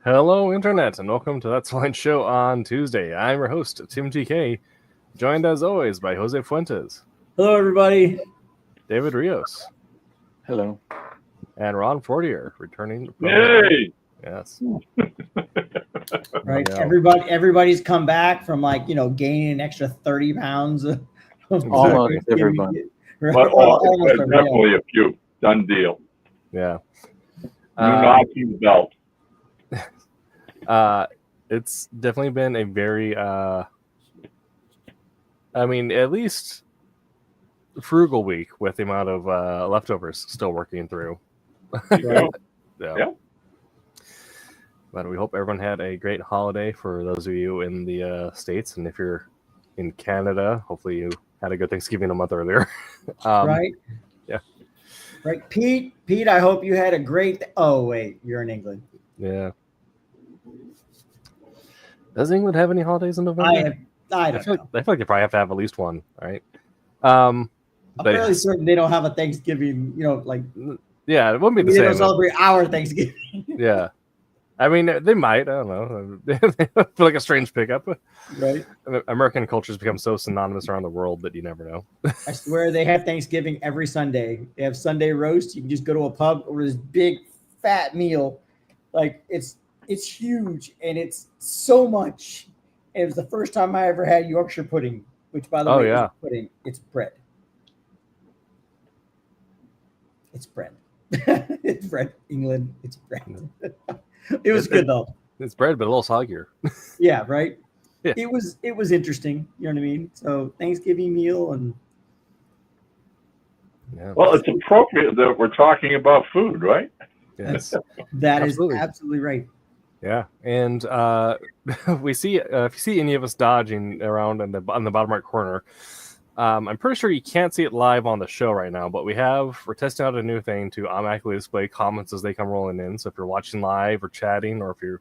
Hello, Internet, and welcome to That's Fine Show on Tuesday. I'm your host, Tim GK, joined as always by Jose Fuentes. Hello, everybody. David Rios. Hello. And Ron Fortier, returning. Yay! Yes. Right. Everybody's come back from gaining an extra 30 pounds. Almost everybody. Right. But almost definitely a few. Done deal. Yeah. You knocking the belt. It's definitely been a very, at least frugal week with the amount of leftovers still working through. Yeah. But we hope everyone had a great holiday for those of you in the States. And if you're in Canada, hopefully you had a good Thanksgiving a month earlier. Right? Yeah. Right. Pete, I hope you had a great... Oh, wait. You're in England. Yeah. Does England have any holidays in November? I feel like they probably have to have at least one, right? I'm fairly certain they don't have a Thanksgiving, Yeah, it wouldn't be the they same. don't celebrate our Thanksgiving. Yeah. I mean, they might. I don't know. They feel like a strange pickup. Right. American culture's become so synonymous around the world that you never know. I swear they have Thanksgiving every Sunday. They have Sunday roast. You can just go to a pub or this big fat meal. It's huge and it's so much. And it was the first time I ever had Yorkshire pudding, which by the way is pudding. It's bread. It's bread. It's bread. England. It's bread. It was good though. It's bread, but a little soggier. Yeah, right. Yeah. It was interesting. You know what I mean? So Thanksgiving meal and. Yeah. Well, it's appropriate that we're talking about food, right? Yes. That is absolutely right. Yeah, and we see if you see any of us dodging around on the bottom right corner, I'm pretty sure you can't see it live on the show right now, but we're testing out a new thing to automatically display comments as they come rolling in. So if you're watching live or chatting, or if you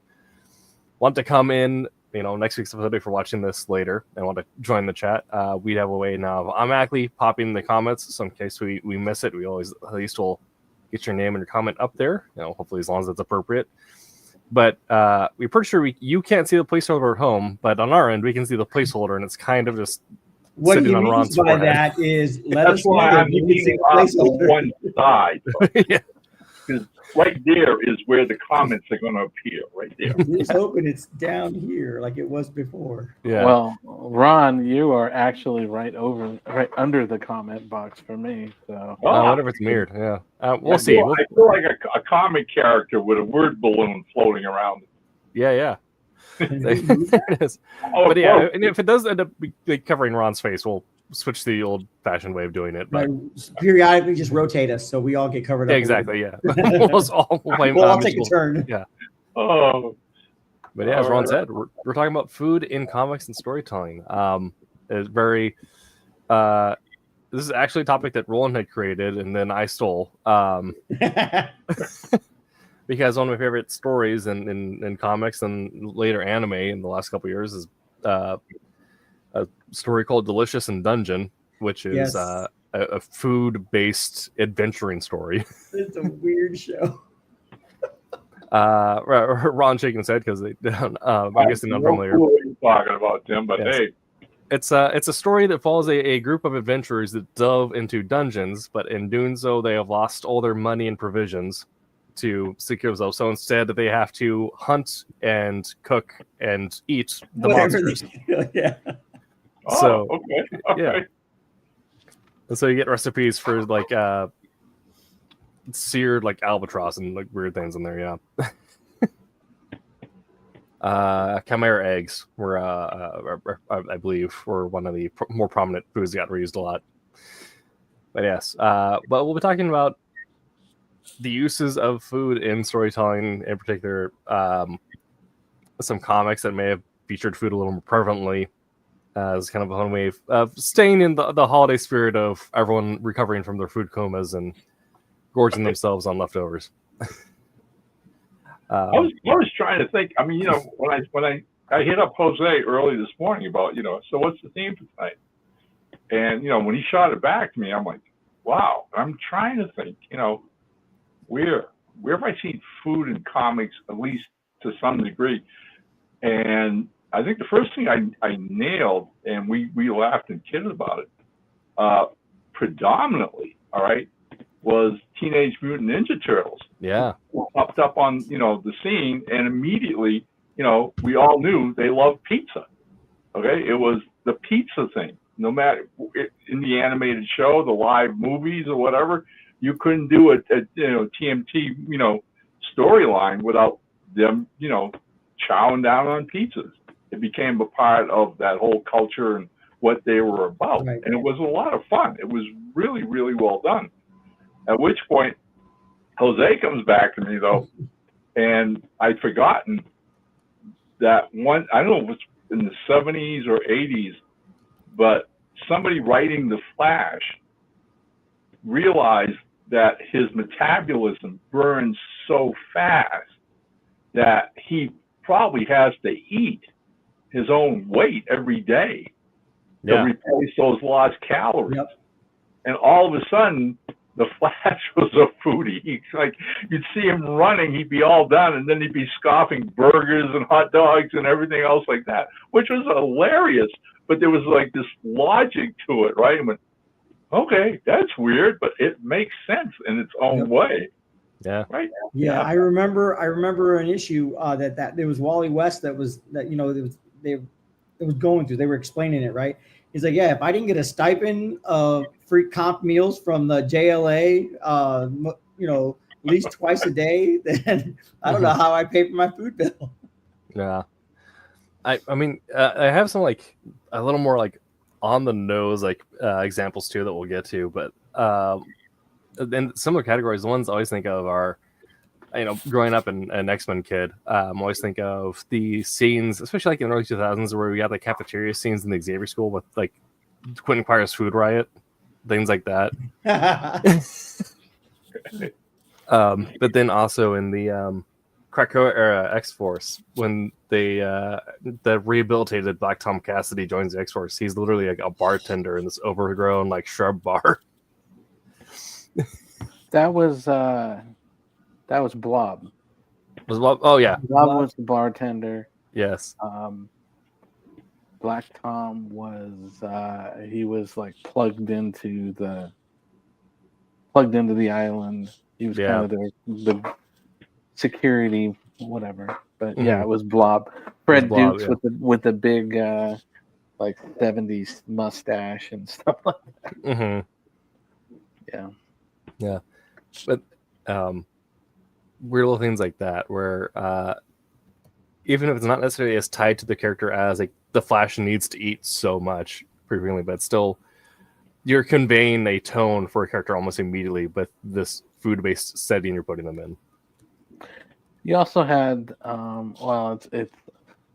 want to come in, next week's episode, if you're watching this later and want to join the chat, we'd have a way now of automatically popping the comments. So in case we miss it, we always at least will get your name and your comment up there. Hopefully as long as it's appropriate. But we're pretty sure you can't see the placeholder at home, but on our end we can see the placeholder, and it's kind of just what sitting he on means Ron's by forehead. that is that's why I'm looking off to one side. Yeah. Because right there is where the comments are going to appear, right there. Just hoping it's down here like it was before. Yeah. Well, Ron, you are actually right under the comment box for me. So whatever, it's mirrored. Yeah. We'll see. I feel like a comic character with a word balloon floating around. Yeah. There it is. But yeah, and if it does end up covering Ron's face, we'll switch to the old-fashioned way of doing it. But periodically, just rotate us so we all get covered up. Exactly. Yeah. We'll all take a turn. Yeah. Oh. But yeah, as Ron said, we're talking about food in comics and storytelling. It's very. This is actually a topic that Roland had created, and then I stole. Because one of my favorite stories in comics and later anime in the last couple of years is a story called Delicious in Dungeon, which is a food-based adventuring story. It's a weird show. Ron shaking his head because I guess they're not familiar. What you're talking about, Tim, but hey. It's a story that follows a group of adventurers that delve into dungeons, but in doing so, they have lost all their money and provisions to secure themselves. So instead, they have to hunt and cook and eat the monsters. Yeah. So okay. Yeah. Right. And so you get recipes for seared albatross and weird things in there. Yeah. Chimera eggs were, I believe, were one of the more prominent foods that got reused a lot. But yes, but we'll be talking about the uses of food in storytelling, in particular, some comics that may have featured food a little more prevalently as kind of a fun way of staying in the holiday spirit of everyone recovering from their food comas and gorging themselves on leftovers. I was trying to think. I mean, when I hit up Jose early this morning about, so what's the theme for tonight? And when he shot it back to me, I'm like, wow. I'm trying to think, where have I seen food in comics, at least to some degree? And I think the first thing I nailed, and we laughed and kidded about it, predominantly, all right, was Teenage Mutant Ninja Turtles. Yeah. Popped up on, the scene, and immediately, we all knew they loved pizza. Okay? It was the pizza thing. No matter in the animated show, the live movies or whatever, you couldn't do a TMT, storyline without them, chowing down on pizzas. It became a part of that whole culture and what they were about. Right. And it was a lot of fun. It was really, really well done. At which point, Jose comes back to me, though, and I'd forgotten that one, I don't know if it's in the 70s or 80s, but somebody writing The Flash realized that his metabolism burns so fast that he probably has to eat his own weight every day to replace those lost calories. Yep. And all of a sudden, the Flash was a foodie. He's like, you'd see him running, he'd be all done, and then he'd be scoffing burgers and hot dogs and everything else like that, which was hilarious. But there was like this logic to it, right? I went, okay, that's weird, but it makes sense in its own way. Yeah. Right. Yeah, I remember an issue that there was Wally West that was going through. They were explaining it, right? He's like, yeah, if I didn't get a stipend of free comp meals from the JLA, at least twice a day, then I don't know how I pay for my food bill. Yeah. I mean, I have some like a little more like on the nose like examples too that we'll get to, but in similar categories, the ones I always think of are, growing up an X-Men kid, I always think of the scenes, especially like in the early 2000s, where we got the cafeteria scenes in the Xavier School with like Quentin Quire's food riot, things like that. But then also in the Krakoa era X-Force, when the rehabilitated Black Tom Cassidy joins the X-Force, he's literally like a bartender in this overgrown like shrub bar. That was Blob. Was Blob? Oh yeah, Blob was the bartender. Yes. Black Tom was he was like plugged into the island. He was kind of the security, whatever. But yeah, it was Blob. Fred Dukes with the big like 70s mustache and stuff like that. Mm-hmm. Yeah. But weird little things like that where even if it's not necessarily as tied to the character as like the Flash needs to eat so much frequently, but still you're conveying a tone for a character almost immediately with this food-based setting you're putting them in. You also had it's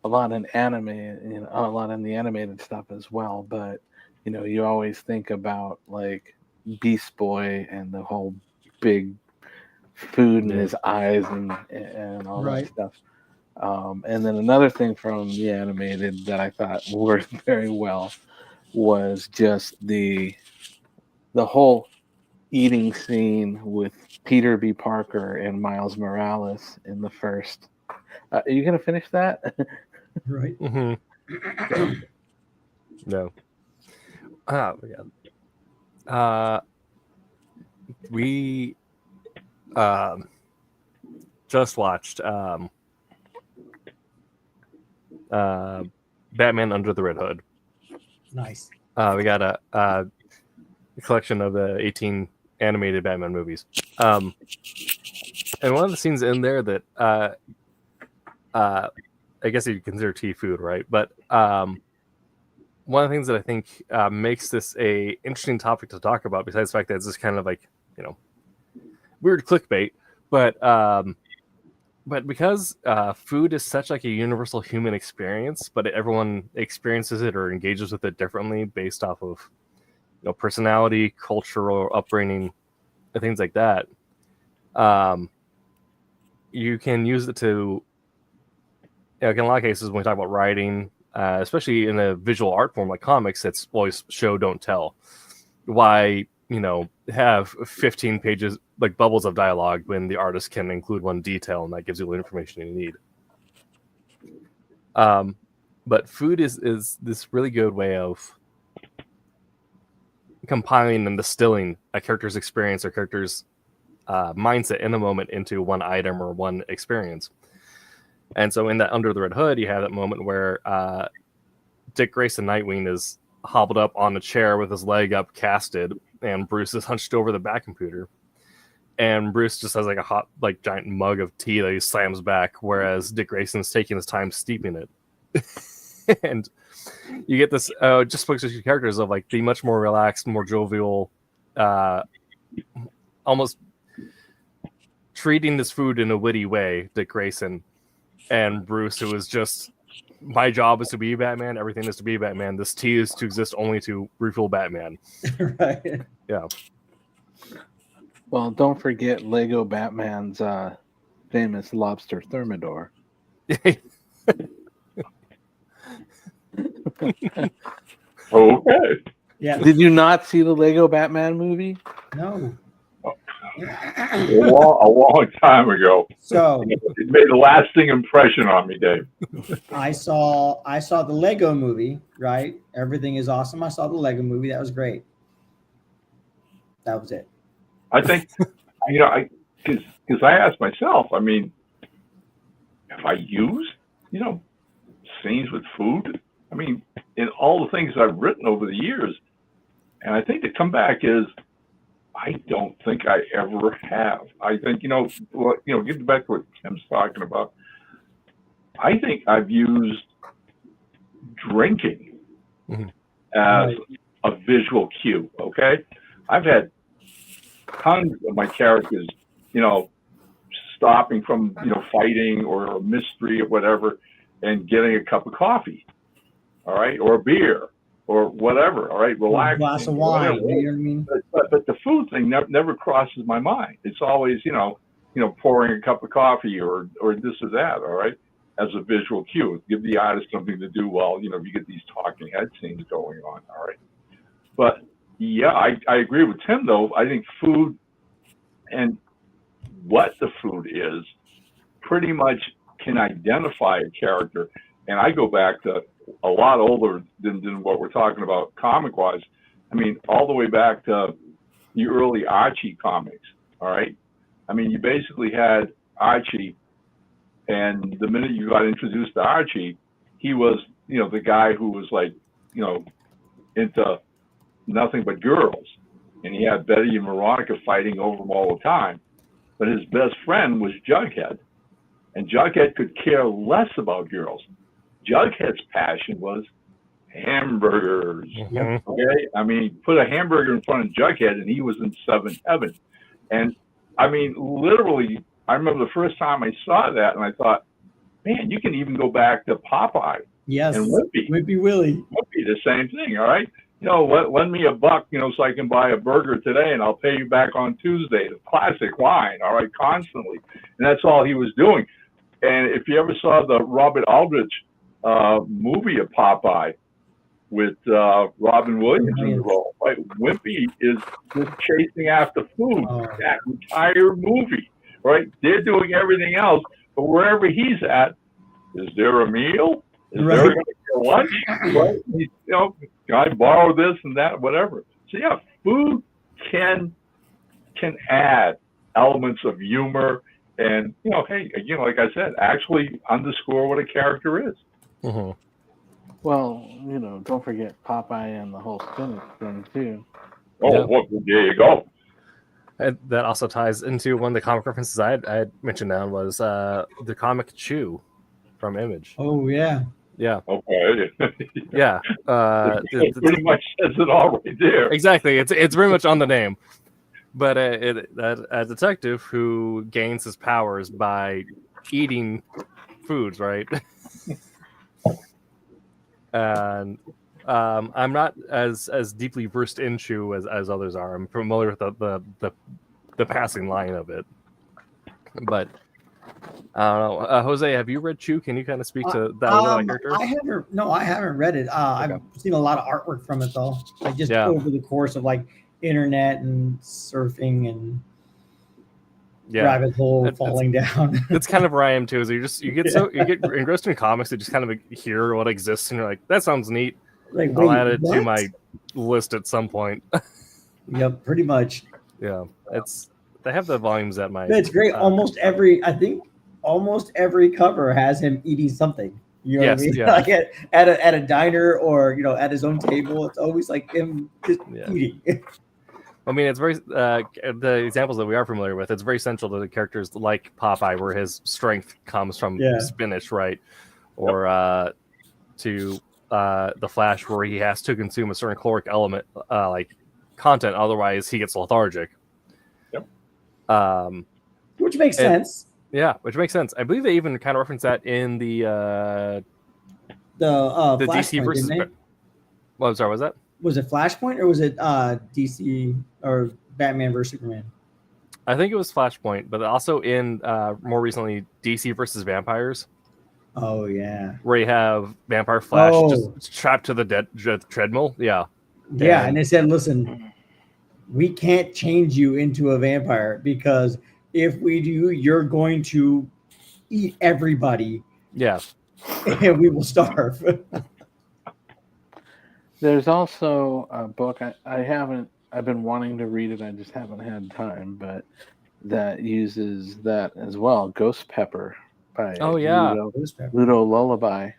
a lot in anime, a lot in the animated stuff as well, but you always think about like Beast Boy and the whole big food in his eyes and all that stuff. And then another thing from the animated that I thought worked very well was just the whole eating scene with Peter B. Parker and Miles Morales in the first. Are you going to finish that? Right. Mm-hmm. No. Oh my God. We just watched Batman Under the Red Hood. Nice. We got a collection of the 18 animated Batman movies. And one of the scenes in there that I guess you consider tea food, right? But one of the things that I think makes this a interesting topic to talk about, besides the fact that it's just kind of like, weird clickbait, but because food is such like a universal human experience, but everyone experiences it or engages with it differently based off of personality, cultural upbringing, and things like that. You can use it to, in a lot of cases when we talk about writing, especially in a visual art form like comics, it's always show, don't tell. Why have 15 pages like bubbles of dialogue when the artist can include one detail and that gives you the information you need. But food is this really good way of compiling and distilling a character's experience or character's mindset in the moment into one item or one experience. And so in that Under the Red Hood, you have that moment where Dick Grayson Nightwing is hobbled up on a chair with his leg up casted, and Bruce is hunched over the back computer. And Bruce just has like a hot, like giant mug of tea that he slams back, whereas Dick Grayson's taking his time steeping it. And you get this just focus on characters of like the much more relaxed, more jovial, almost treating this food in a witty way, Dick Grayson, and Bruce, who is just, my job is to be Batman, everything is to be Batman, this tea is to exist only to refuel Batman. Right. Yeah. Well, don't forget Lego Batman's famous lobster thermidor. Okay. Yeah. Did you not see the Lego Batman movie? No. A long time ago. So It made a lasting impression on me, Dave. I saw the Lego movie, right? Everything is awesome. I saw the Lego movie. That was great. That was it. I think, because I asked myself, I mean, have I used, scenes with food? I mean, in all the things I've written over the years, and I think the comeback is, I don't think I ever have. I think, getting back to what Tim's talking about, I think I've used drinking as a visual cue, okay? I've had tons of my characters, stopping from, fighting or a mystery or whatever and getting a cup of coffee, all right, or a beer or whatever, all right, relaxing. A glass of wine, whatever. you know what I mean? But the food thing never crosses my mind. It's always, pouring a cup of coffee or this or that, all right, as a visual cue. Give the artist something to do while, you get these talking head scenes going on, all right. But, yeah, I agree with Tim, though. I think food and what the food is pretty much can identify a character. And I go back to a lot older than what we're talking about comic-wise. I mean, all the way back to the early Archie comics, all right? I mean, you basically had Archie, and the minute you got introduced to Archie, he was, the guy who was like, into nothing but girls. And he had Betty and Veronica fighting over him all the time. But his best friend was Jughead. And Jughead could care less about girls. Jughead's passion was hamburgers. Mm-hmm. Okay? I mean, put a hamburger in front of Jughead and he was in seventh heaven. And I mean, literally, I remember the first time I saw that and I thought, man, you can even go back to Popeye. Yes. And Wimpy. Wimpy Willie. Wimpy, the same thing, all right? Lend me $1, so I can buy a burger today and I'll pay you back on Tuesday. The classic line, all right, constantly. And that's all he was doing. And if you ever saw the Robert Aldrich movie of Popeye with Robin Williams in the role, right? Wimpy is just chasing after food. That entire movie, right? They're doing everything else, but wherever he's at, is there a meal? Is there going to be a lunch? Right? Can I borrow this and that, whatever. So yeah, food can add elements of humor and, hey, like I said, actually underscore what a character is. Mm-hmm. Well, don't forget Popeye and the whole spinach thing too. Oh, Yeah. well, there you go. And that also ties into one of the comic references I had mentioned down was the comic Chew. from Image. Oh yeah. Yeah, Okay. yeah. It pretty much says it all right there. Exactly. It's very much on the name. But a detective who gains his powers by eating foods, right? And I'm not as deeply versed in Chew as others are. I'm familiar with the passing line of it, but I don't know. Jose, have you read Chew? Can you kind of speak to that character? I haven't. No, I haven't read it. I've seen a lot of artwork from it though. Like just over the course of like internet and surfing and rabbit hole falling down. It's kind of where I am too. Is you get engrossed in comics that just kind of hear what exists and you're like, that sounds neat. Like, I'll add it to my list at some point. Yep, pretty much. Yeah, they have the volumes at my. It's great. Almost every cover has him eating something. You know what I mean? Yeah. Like at a diner or at his own table, it's always like him just eating. I mean, it's very the examples that we are familiar with. It's very central to the characters like Popeye, where his strength comes from spinach, right? Or to the Flash, where he has to consume a certain caloric element, like content, otherwise he gets lethargic. Yep. Which makes sense. Yeah, which makes sense. I believe they even kind of reference that in the DC versus. Well, I'm sorry, was that? Was it Flashpoint or was it DC or Batman versus Superman? I think it was Flashpoint, but also in more recently DC versus Vampires. Oh yeah, where you have Vampire Flash just trapped to the treadmill. Yeah, and they said, "Listen, we can't change you into a vampire because if we do, you're going to eat everybody. Yeah, and we will starve." There's also a book I've been wanting to read it. I just haven't had time, but that uses that as well. Ghost Pepper by Ludo Lullaby.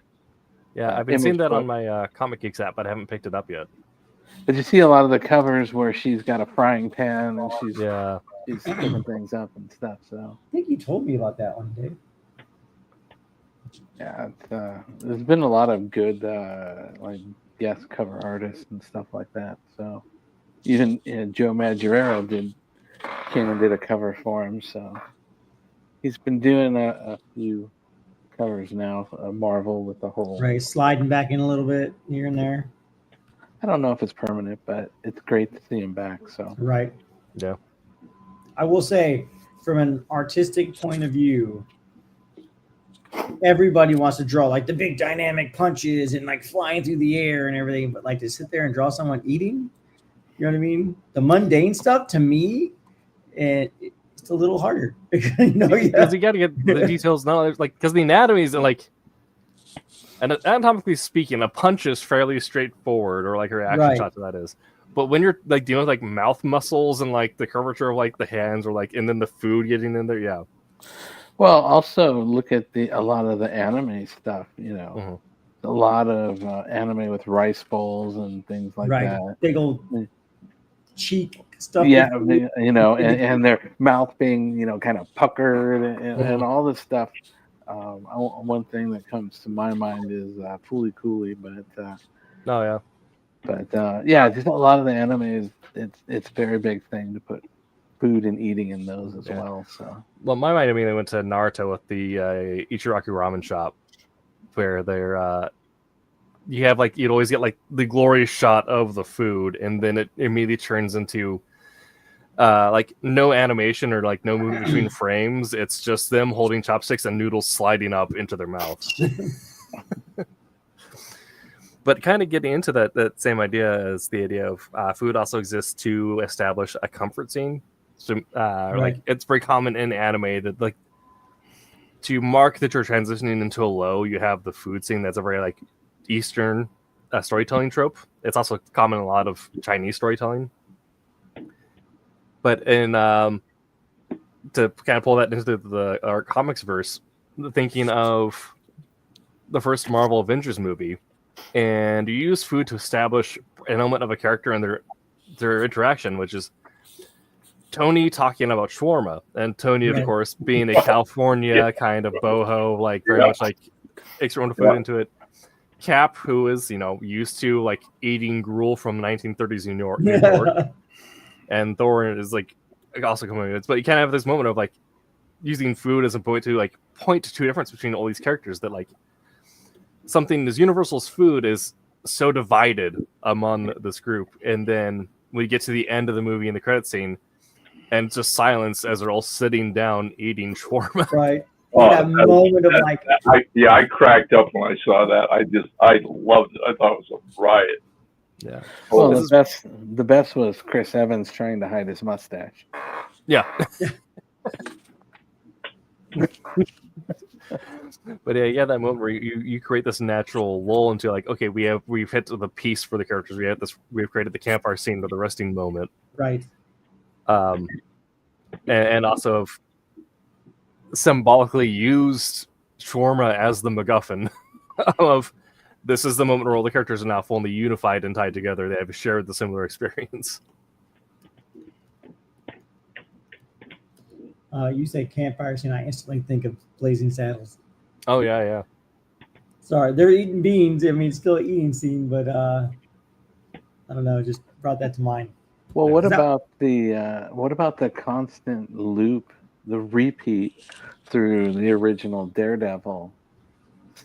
Yeah, I've been seeing that on my Comic Geeks app, but I haven't picked it up yet. But you see a lot of the covers where she's got a frying pan and she's cooking things up and stuff. So I think you told me about that one, Dave. Yeah, there's been a lot of good guest cover artists and stuff like that. So even Joe Madureira came and did a cover for him. So he's been doing a few covers now. Marvel with the whole sliding back in a little bit here and there. I don't know if it's permanent, but it's great to see him back. So yeah. I will say, from an artistic point of view, everybody wants to draw like the big dynamic punches and like flying through the air and everything, but like to sit there and draw someone eating, you know what I mean? The mundane stuff to me, it's a little harder. Because you got to get the details now, because the anatomy is and anatomically speaking, a punch is fairly straightforward, or like a reaction shot to that is. But when you're like dealing with like mouth muscles and like the curvature of like the hands, or like and then the food getting in there, Well, also look at a lot of the anime stuff. A lot of anime with rice bowls and things like that. Big old cheek stuff. Yeah, and their mouth being kind of puckered and all this stuff. One thing that comes to my mind is Fooly Cooley, but just a lot of the anime is it's a very big thing to put food and eating in those as well. So my mind immediately went to Naruto with the Ichiraku Ramen Shop, where they're you have you'd always get the glorious shot of the food, and then it immediately turns into no animation or no movement between frames. It's just them holding chopsticks and noodles sliding up into their mouth. But kind of getting into that same idea as the idea of food also exists to establish a comfort scene. So, it's very common in anime that to mark that you're transitioning into a low, you have the food scene. That's a very Eastern storytelling trope. It's also common in a lot of Chinese storytelling. But in to kind of pull that into our comics verse, thinking of the first Marvel Avengers movie, and you use food to establish an element of a character and their interaction, which is Tony talking about shawarma, and Tony, of course, being a California kind of boho, very much extra amount of food into it. Cap, who is used to like eating gruel from 1930s New York, and Thor is like also coming in. But you kind of have this moment of like using food as a point to a difference between all these characters, that like something as universal as food is so divided among this group, and then we get to the end of the movie in the credit scene, and just silence as they're all sitting down eating shawarma. Right. That moment of like, I cracked up when I saw that. I loved it. I thought it was a riot. Yeah. Well, the best was Chris Evans trying to hide his mustache. Yeah. But yeah, that moment where you create this natural lull into like, okay, we've hit the piece for the characters. We've created the campfire scene with the resting moment. right. And also have symbolically used shawarma as the MacGuffin of this is the moment where all the characters are now fully unified and tied together. They have shared the similar experience. You say campfire scene, I instantly think of Blazing Saddles. Oh yeah. Sorry, they're eating beans. I mean, it's still an eating scene, but I don't know. Just brought that to mind. Well, what about the constant loop, the repeat through the original Daredevil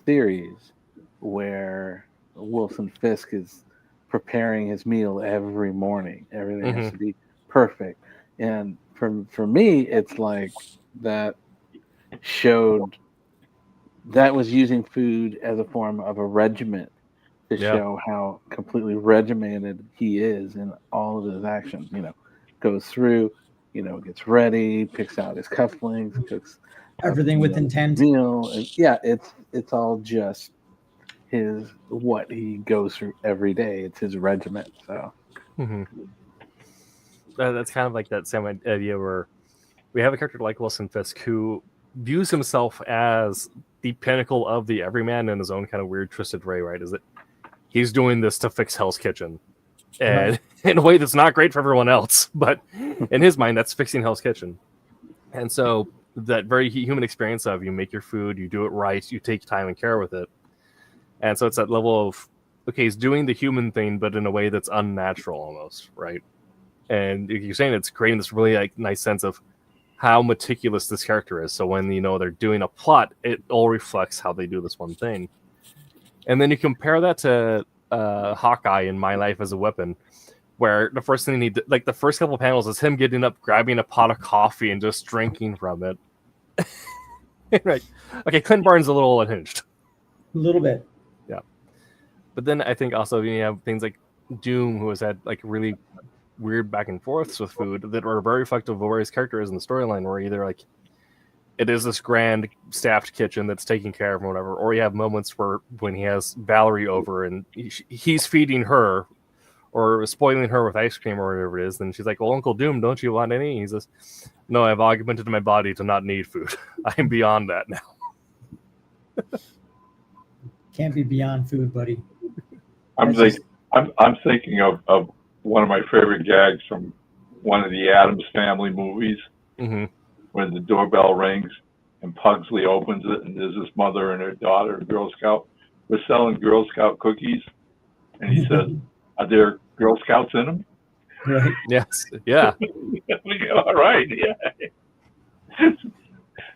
series, where Wilson Fisk is preparing his meal every morning? Everything has to be perfect, and for me, it's like that showed that was using food as a form of a regiment to show how completely regimented he is in all of his actions. Goes through, gets ready, picks out his cufflinks, cooks everything with intent. Meal. It's all just what he goes through every day. It's his regiment. So that's kind of like that same idea where we have a character like Wilson Fisk who views himself as the pinnacle of the everyman in his own kind of weird, twisted way, right? Is that he's doing this to fix Hell's Kitchen, and in a way that's not great for everyone else, but in his mind, that's fixing Hell's Kitchen. And so that very human experience of you make your food, you do it right, you take time and care with it. And so it's that level of, okay, he's doing the human thing, but in a way that's unnatural almost, right? And you're saying it's creating this really nice sense of how meticulous this character is. So when they're doing a plot, it all reflects how they do this one thing. And then you compare that to Hawkeye in My Life as a Weapon, where the first thing the first couple of panels is him getting up, grabbing a pot of coffee, and just drinking from it. Right. Okay, Clint Barnes a little unhinged. A little bit. Yeah. But then I think also you have things like Doom, who has had really weird back and forths with food that are very reflective of where his character is in the storyline, where either it is this grand staffed kitchen that's taking care of him or whatever, or you have moments when he has Valerie over and he's feeding her or spoiling her with ice cream or whatever it is, then she's like, well, Uncle Doom, don't you want any? He says, no, I've augmented my body to not need food. I am beyond that now. Can't be beyond food, buddy. I'm thinking of one of my favorite gags from one of the Addams Family movies, when the doorbell rings and Pugsley opens it, and there's this mother and her daughter, a Girl Scout. We're selling Girl Scout cookies, and he says, "Are there Girl Scouts in them?" Right. Yes. Yeah. All right. Yeah.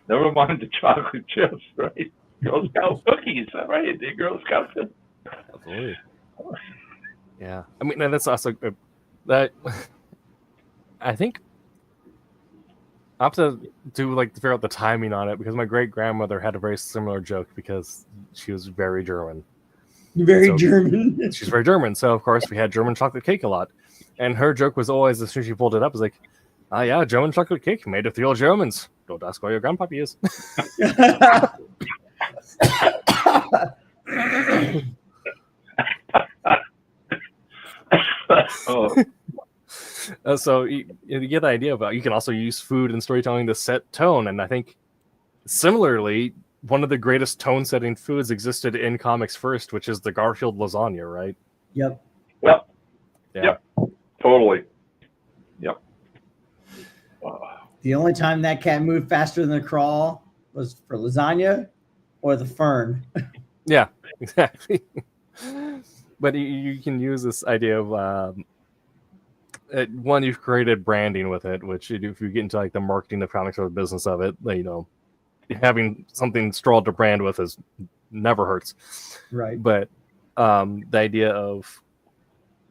Never mind the chocolate chips, right? Girl Scout cookies, all right? They're Girl Scouts in them. Absolutely. Yeah, I mean, and that's also that. I think I have to figure out the timing on it, because my great grandmother had a very similar joke because she was very German. German. She's very German, so of course we had German chocolate cake a lot, and her joke was always, as soon as she pulled it up, was like, "Ah, yeah, German chocolate cake made of the old Germans. Don't ask where your grandpappy is." So you get the idea about, you can also use food and storytelling to set tone, and I think similarly one of the greatest tone setting foods existed in comics first, which is the Garfield lasagna, right? Yep. Yeah. Yep. Totally. Yep. The only time that cat moved faster than a crawl was for lasagna or the fern. Yeah, exactly. But you can use this idea of one, you've created branding with it, which if you get into like the marketing of comics or the business of it, you know, having something straw to brand with is never hurts. Right. But the idea of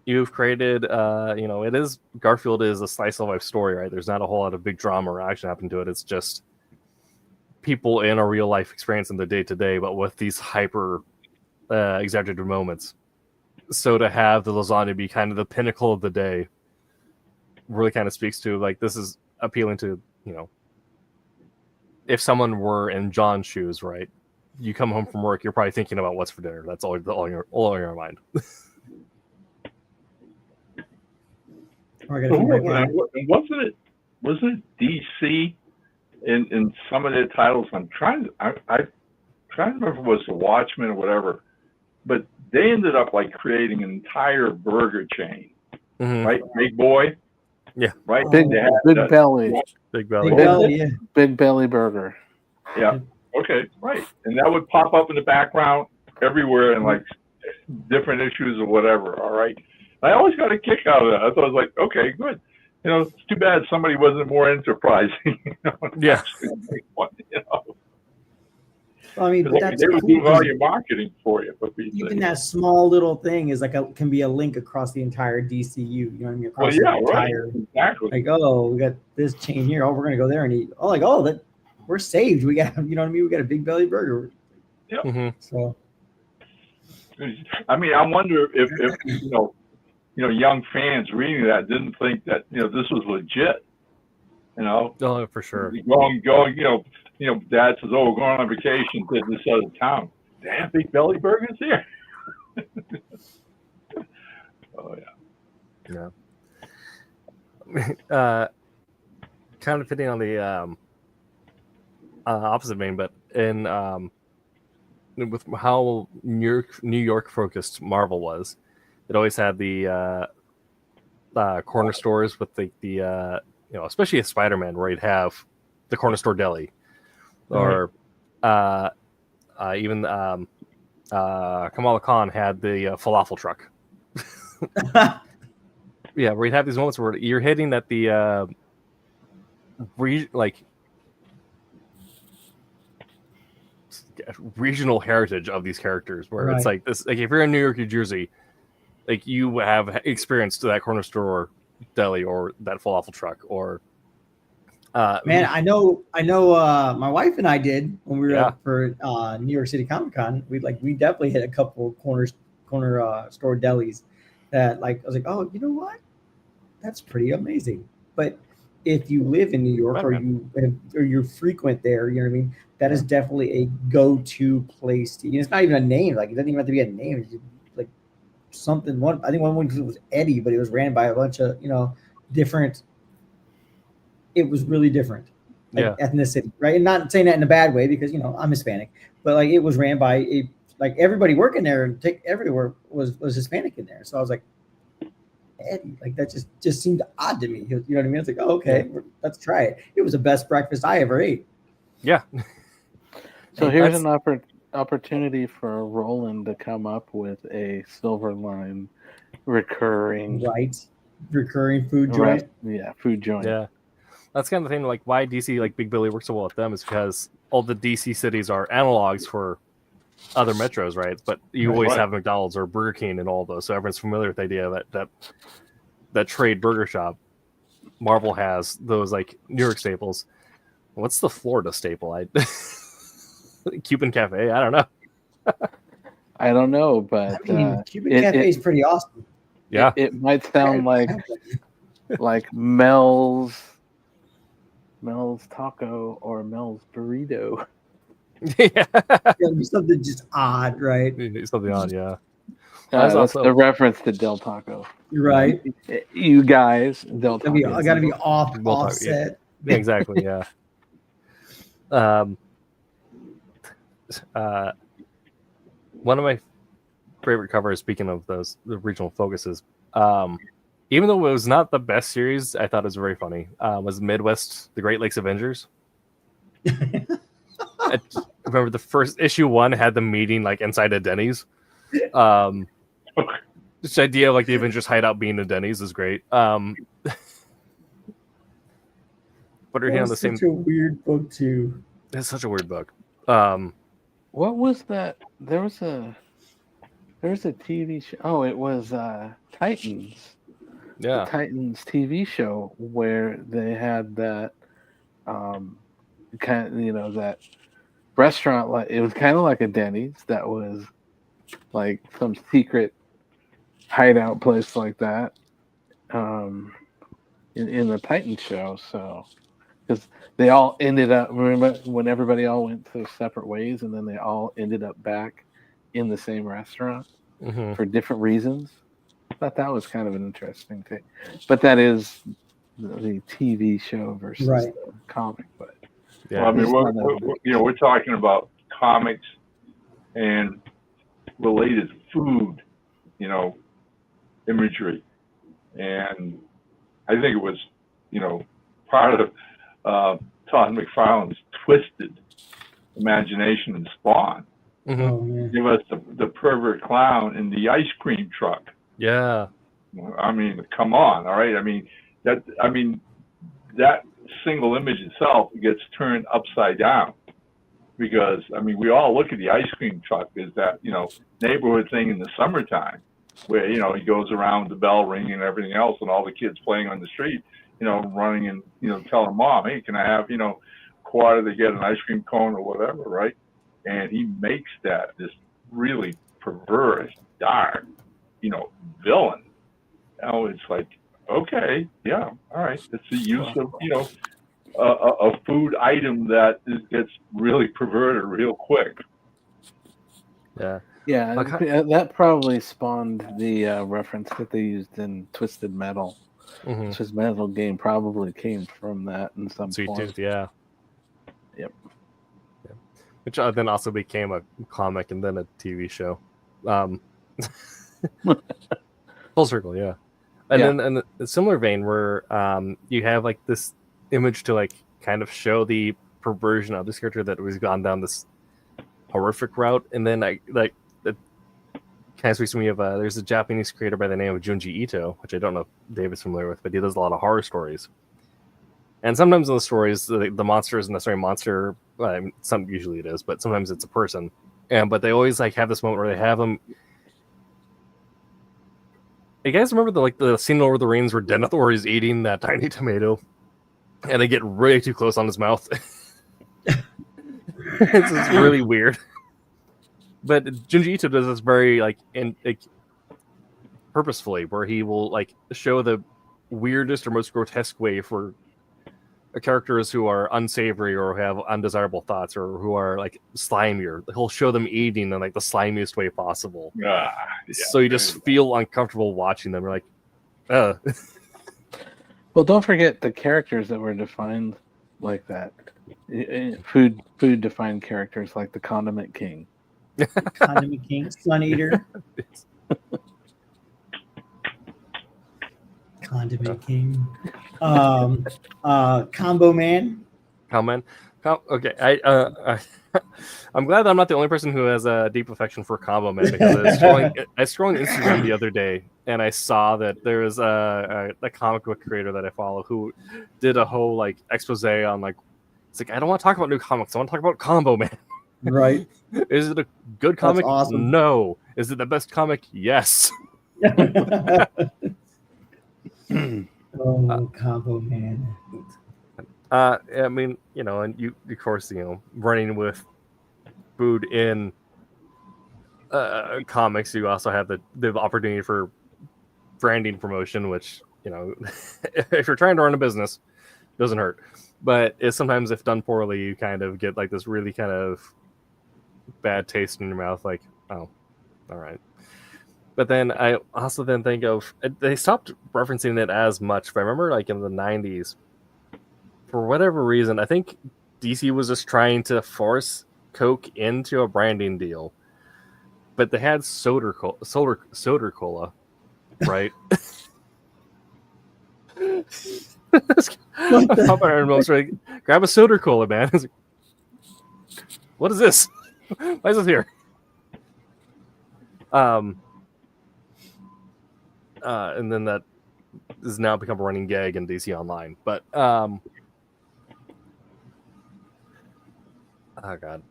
you've created, you know, it is Garfield is a slice of life story, right? There's not a whole lot of big drama or action happening to it. It's just people in a real life experience in the day to day, but with these hyper exaggerated moments. So to have the lasagna be kind of the pinnacle of the day really kind of speaks to like this is appealing to, you know, if someone were in John's shoes, right? You come home from work, you're probably thinking about what's for dinner. That's all in your mind. Wasn't it DC in some of their titles? I'm trying to remember if it was the Watchmen or whatever, but they ended up like creating an entire burger chain, right? Big Boy, yeah, right. Big Belly, Big Belly, Big Belly, yeah. Big Belly Burger. Yeah. Okay. Right. And that would pop up in the background everywhere in like different issues or whatever. All right. I always got a kick out of that. I thought, I was like, okay, good. You know, it's too bad somebody wasn't more enterprising. You know, yeah. You know, I mean, but that's they would cool, do all your marketing for you. But even that small little thing is like can be a link across the entire DCU. You know what I mean? Across the entire, exactly. Like, oh, we got this chain here. Oh, we're gonna go there and eat. Oh, like, oh, that we're saved. We got, you know what I mean? We got a Big Belly burger. Yeah. So, I mean, I wonder if you know, young fans reading that didn't think that, you know, this was legit. You know, Oh, for sure. Going, you know, Dad says, "Oh, we're going on vacation to this other town. They have Big Belly burgers here." Oh yeah. Yeah. Kind of fitting on the opposite vein, but in with how New York focused Marvel was, it always had the corner stores with the you know, especially a Spider-Man, where you'd have the corner store deli, or even Kamala Khan had the falafel truck. Yeah, where you'd have these moments where you're hitting at the regional heritage of these characters, where it's like this, like if you're in New York, New Jersey, like you have experienced that corner store deli or that falafel truck, or man, I know my wife and I did when we were up for New York City Comic Con. We definitely hit a couple corner store delis that, like, I was like, oh, you know what, that's pretty amazing. But if you live in New York, or you frequent there, you know what I mean, that is definitely a go-to place to, you know, it's not even a name, like it doesn't even have to be a name, it's just, like something. I think one was Eddie, but it was ran by a bunch of, you know, different. It was really different, like ethnicity, right? And not saying that in a bad way, because, you know, I'm Hispanic, but like it was ran by a, like, everybody working there and everywhere was Hispanic in there. So I was like, Eddie, like that just seemed odd to me. You know what I mean? It's like, oh, okay, let's try it. It was the best breakfast I ever ate. Yeah. So here's an opportunity for Roland to come up with a Silverline recurring food joint. Food joint. Yeah. That's kind of the thing, like why DC, like Big Billy works so well with them, is because all the DC cities are analogs for other metros, right? But you always have McDonald's or Burger King and all those, so everyone's familiar with the idea that trade burger shop. Marvel has those like New York staples. What's the Florida staple? Cuban Cafe? I don't know. I don't know, but I mean, Cuban Cafe is pretty awesome. Yeah, it might sound like Mel's taco or Mel's burrito. Yeah, something just odd, right? Something odd, yeah. That's a reference to Del Taco, right? You guys, Del Taco. I gotta be offset. Yeah, exactly. Yeah. One of my favorite covers, speaking of the regional focuses, even though it was not the best series, I thought it was very funny. Was Midwest, the Great Lakes Avengers. remember the first issue 1 had them meeting like inside a Denny's. This idea of like the Avengers hideout being a Denny's is great. But are you on the same? Such a weird book too. It's such a weird book. What was that? There was a TV show. Oh, it was Titans. Yeah. The Titans TV show where they had that that restaurant, like it was kind of like a Denny's that was like some secret hideout place like that in the Titans show. So because they all ended up, remember when everybody all went their separate ways and then they all ended up back in the same restaurant for different reasons. I thought that was kind of an interesting thing, but that is the TV show versus the comic. But yeah, well, I mean, we're talking about comics and related food, imagery, and I think it was, part of Todd McFarlane's twisted imagination and Spawn. Oh, man. Give us the pervert clown in the ice cream truck. Yeah. I mean, come on, all right. I mean that single image itself gets turned upside down because we all look at the ice cream truck as that neighborhood thing in the summertime where he goes around the bell ringing and everything else and all the kids playing on the street, running and telling mom, hey, can I have quarter to get an ice cream cone or whatever, right? And he makes that this really perverse, dark, villain. It's like, okay, yeah, all right. It's the use of, a food item that gets really perverted real quick. Yeah. Yeah, that probably spawned the reference that they used in Twisted Metal. Twisted Metal game probably came from that in some Sweet form. Tooth, yeah. Yep. Yeah. Which then also became a comic and then a TV show. Full circle, yeah. And then in a similar vein where you have like this image to like kind of show the perversion of this character that was gone down this horrific route, and then it kind of speaks to me of there's a Japanese creator by the name of Junji Ito, which I don't know if David's familiar with, but he does a lot of horror stories. And sometimes in the stories, the monster isn't necessarily a monster. Some usually it is, but sometimes it's a person. But they always like have this moment where they have them. You guys remember the scene in Lord of the Rings where Denethor is eating that tiny tomato, and they get really too close on his mouth? It's just really weird. But Junji Ito does this very purposefully, where he will like show the weirdest or most grotesque way for characters who are unsavory or have undesirable thoughts or who are like slimier. He'll show them eating in like the slimiest way possible. So you just feel uncomfortable watching them. You're like, Well, don't forget the characters that were defined like that. Food defined characters like the Condiment King. Condiment King, Sun Eater. Condiment King. Combo Man. Okay, I'm glad that I'm not the only person who has a deep affection for Combo Man, because I was scrolling Instagram the other day and I saw that there was a comic book creator that I follow who did a whole like expose on like, it's like, I don't want to talk about new comics, I want to talk about Combo Man. Right. Is it a good comic? That's awesome. No. Is it the best comic? Yes. Combo Man. I mean, and you, of course, running with food in comics, you also have the opportunity for branding promotion, which, if you're trying to run a business, doesn't hurt. But sometimes, if done poorly, you kind of get like this really kind of bad taste in your mouth, like, oh, all right. But then I also then think of, they stopped referencing it as much, but I remember like in the 90s, for whatever reason, I think DC was just trying to force Coke into a branding deal, but they had soda cola, right? Grab a soda cola, man. What is this? Why is this here? And then that has now become a running gag in DC Online. But oh god.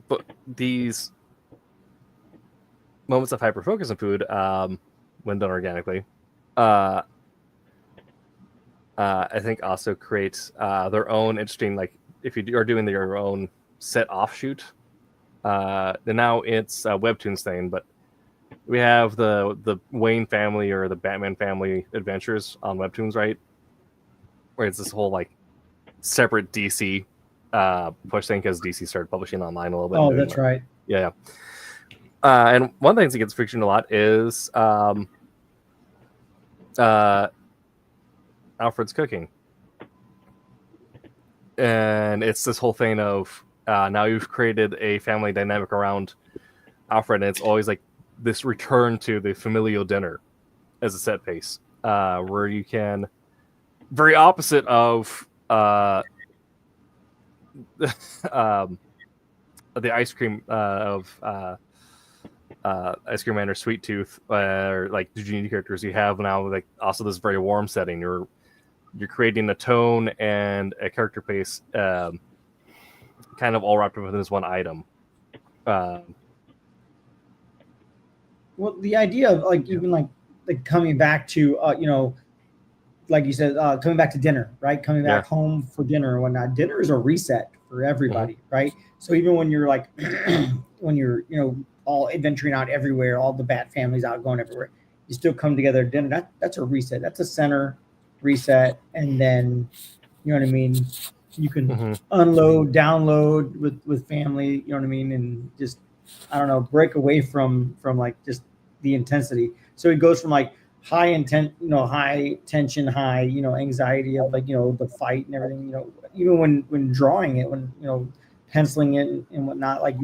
But these moments of hyper focus on food, when done organically, I think also creates their own interesting, like if you are doing your own set offshoot. And now it's a Webtoons thing, but we have the Wayne family or the Batman family adventures on Webtoons, right? Where it's this whole like separate DC push thing because DC started publishing online a little bit. Oh, that's right. Yeah. And one of the things that gets featured a lot is Alfred's cooking. And it's this whole thing of now you've created a family dynamic around Alfred, and it's always like this return to the familial dinner as a set piece, where you can, very opposite of the ice cream of Ice Cream Man or Sweet Tooth, or like the Genie characters you have now, like also this very warm setting. You're creating a tone and a character pace, kind of all wrapped up within this one item. Well, the idea of like even like coming back to like you said, coming back to dinner, right? Coming back home for dinner and whatnot. Dinner is a reset for everybody, right? So even when you're like when you're all adventuring out everywhere, all the Bat families out going everywhere, you still come together at dinner. That's a reset. That's a center reset, and then you know what I mean. You can unload, download with family. You know what I mean, and just I don't know, break away from like just the intensity. So it goes from like high intent, high tension, high, anxiety of like, the fight and everything, even when drawing it, when, penciling it and whatnot, like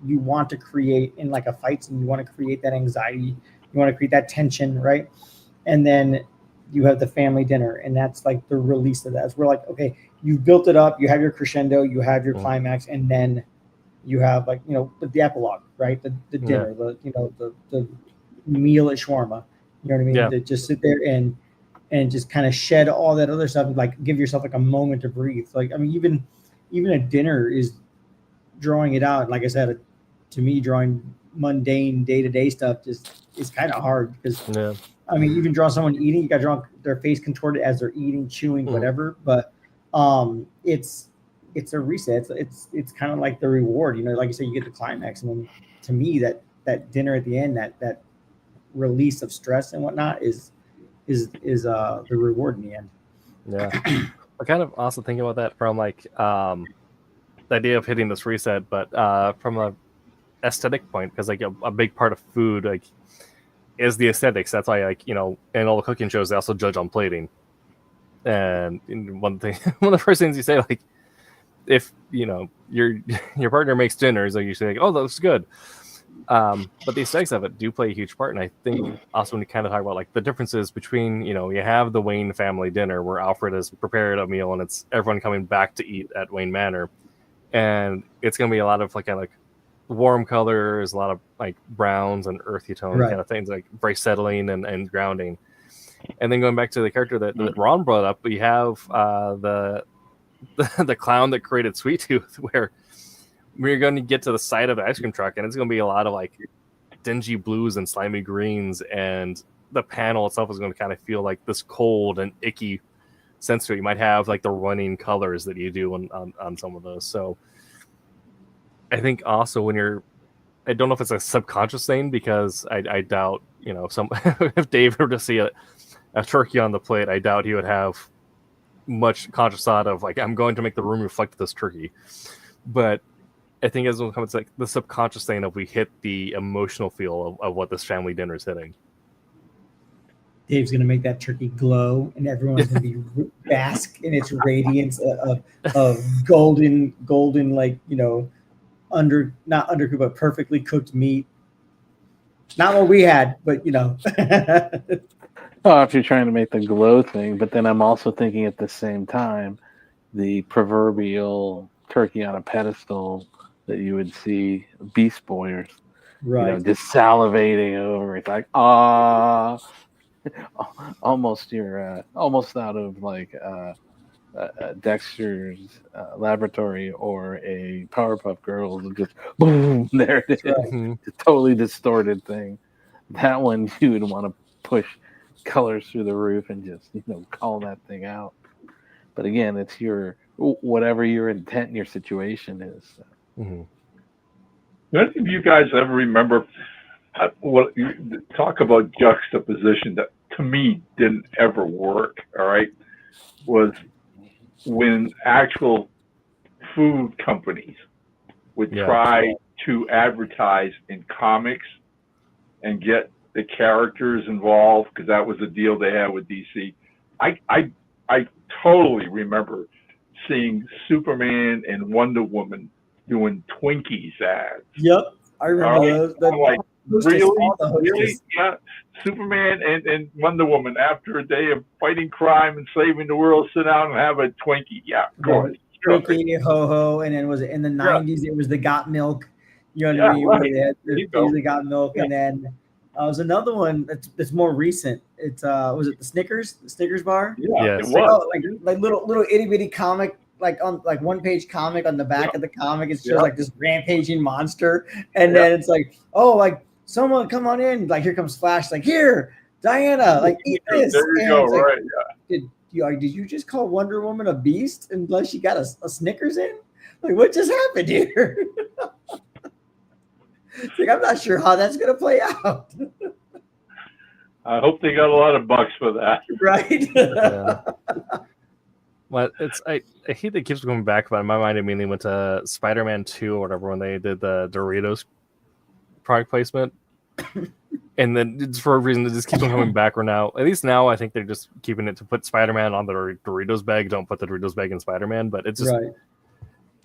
you want to create in like a fight scene, you want to create that anxiety, you want to create that tension, right? And then you have the family dinner, and that's like the release of that. It's where like, okay, you've built it up, you have your crescendo, you have your climax, and then you have like, the epilogue, right? The dinner, the meal at shawarma, you know what I mean? To just sit there and just kind of shed all that other stuff and like give yourself like a moment to breathe. Like, I mean, even a dinner is drawing it out. Like I said, to me, drawing mundane day-to-day stuff just is kind of hard because I mean, even draw someone eating, you got to draw their face contorted as they're eating, chewing, whatever. But it's a reset. It's kind of like the reward, like you said, you get the climax, and then to me that dinner at the end, that release of stress and whatnot is the reward in the end. Yeah. I kind of also think about that from like the idea of hitting this reset, but from a aesthetic point, because like a big part of food like is the aesthetics. That's why like in all the cooking shows they also judge on plating. And one of the first things you say, like if your partner makes dinner, so you say like, oh, that looks good. But the aesthetics of it do play a huge part, and I think also when you kind of talk about like the differences between you have the Wayne family dinner where Alfred has prepared a meal and it's everyone coming back to eat at Wayne Manor, and it's going to be a lot of like warm colors, a lot of like browns and earthy tone kind of things, like very settling and grounding. And then going back to the character that Ron brought up, we have the clown that created Sweet Tooth, where we're going to get to the side of the ice cream truck, and it's going to be a lot of like dingy blues and slimy greens, and the panel itself is going to kind of feel like this cold and icky sense to it. You might have like the running colors that you do on some of those. So I think also I don't know if it's a subconscious thing, because I doubt, if Dave were to see a turkey on the plate, I doubt he would have much conscious thought of like, I'm going to make the room reflect this turkey. But I think as it comes like the subconscious thing of we hit the emotional feel of what this family dinner is hitting. Dave's going to make that turkey glow, and everyone's going to be bask in its radiance of golden, like, not undercooked, but perfectly cooked meat. Not what we had, but Oh, if you're trying to make the glow thing, but then I'm also thinking at the same time, the proverbial turkey on a pedestal that you would see Beast Boyers, Right. just salivating over. It's like, ah, almost you're almost out of like Dexter's Laboratory or a Powerpuff Girls, just boom, there it is. Right. It's a totally distorted thing. That one you would want to push colors through the roof and just call that thing out. But again, it's whatever your intent and your situation is. Mm-hmm. Do any of you guys ever remember what you talk about juxtaposition that to me didn't ever work? All right, was when actual food companies would try to advertise in comics and get the characters involved, because that was the deal they had with DC. I totally remember seeing Superman and Wonder Woman doing Twinkies ads. Yep, I remember those. I'm like, Hostess, really? all the hostess. Really? Yeah. Superman and Wonder Woman, after a day of fighting crime and saving the world, sit down and have a Twinkie. Yeah, of course. Twinkie, ho-ho, and then was it in the 90s? It was the Got Milk. You know what I mean? Right. Where they had the Got Milk, and then there was another one that's more recent. It's was it the Snickers bar? Yeah, Yes. it was. Like little itty bitty comic, like on like 1-page comic on the back of the comic. It shows like this rampaging monster, and then it's like, oh, like someone come on in, like here comes Flash, like here, Diana, like eat this. There you and go. it's like, Right. Did you just call Wonder Woman a beast unless she got a Snickers in? Like what just happened here? It's like, I'm not sure how that's gonna play out. I hope they got a lot of bucks for that. Right. Yeah. Well, I hate that it keeps going back, but in my mind immediately went to Spider-Man 2 or whatever when they did the Doritos product placement. And then it's for a reason it just keeps on coming back. Or now, at least now, I think they're just keeping it to put Spider-Man on the Doritos bag. Don't put the Doritos bag in Spider-Man. But it's just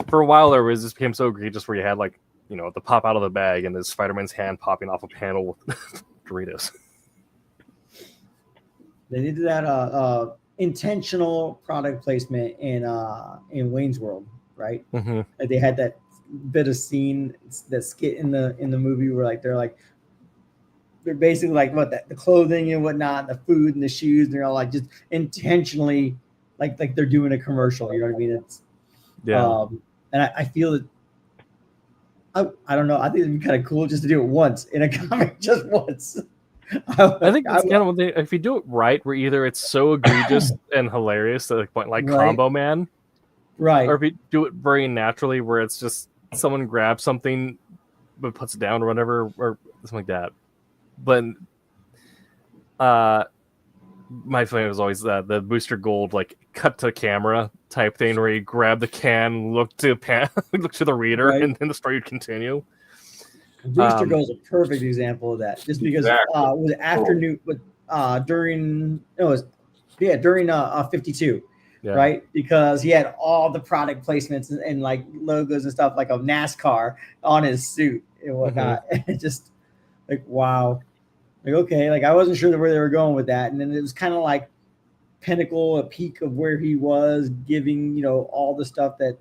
for a while there was just became so egregious where you had like the pop out of the bag and there's Spider-Man's hand popping off a panel with Doritos. They did that intentional product placement in Wayne's World, right? Mm-hmm. Like they had that bit of scene, that skit in the movie where they're basically like the clothing and whatnot, the food and the shoes, and they're all like just intentionally like they're doing a commercial. You know what I mean? It's and I feel that I don't know. I think it'd be kind of cool just to do it once in a comic, just once. I think that's kind of what if you do it right, where either it's so egregious and hilarious to the point like Combo Man, right? Or if you do it very naturally, where it's just someone grabs something but puts it down or whatever, or something like that. But my favorite was always the Booster Gold like cut to camera type thing, where you grab the can, look to the reader, and then the story would continue. Booster Gold is a perfect example of that, just because it was afternoon, but during 52, right? Because he had all the product placements and like logos and stuff like a NASCAR on his suit and whatnot. And it just like wow, like okay, like I wasn't sure where they were going with that, and then it was kind of like pinnacle, a peak of where he was giving all the stuff that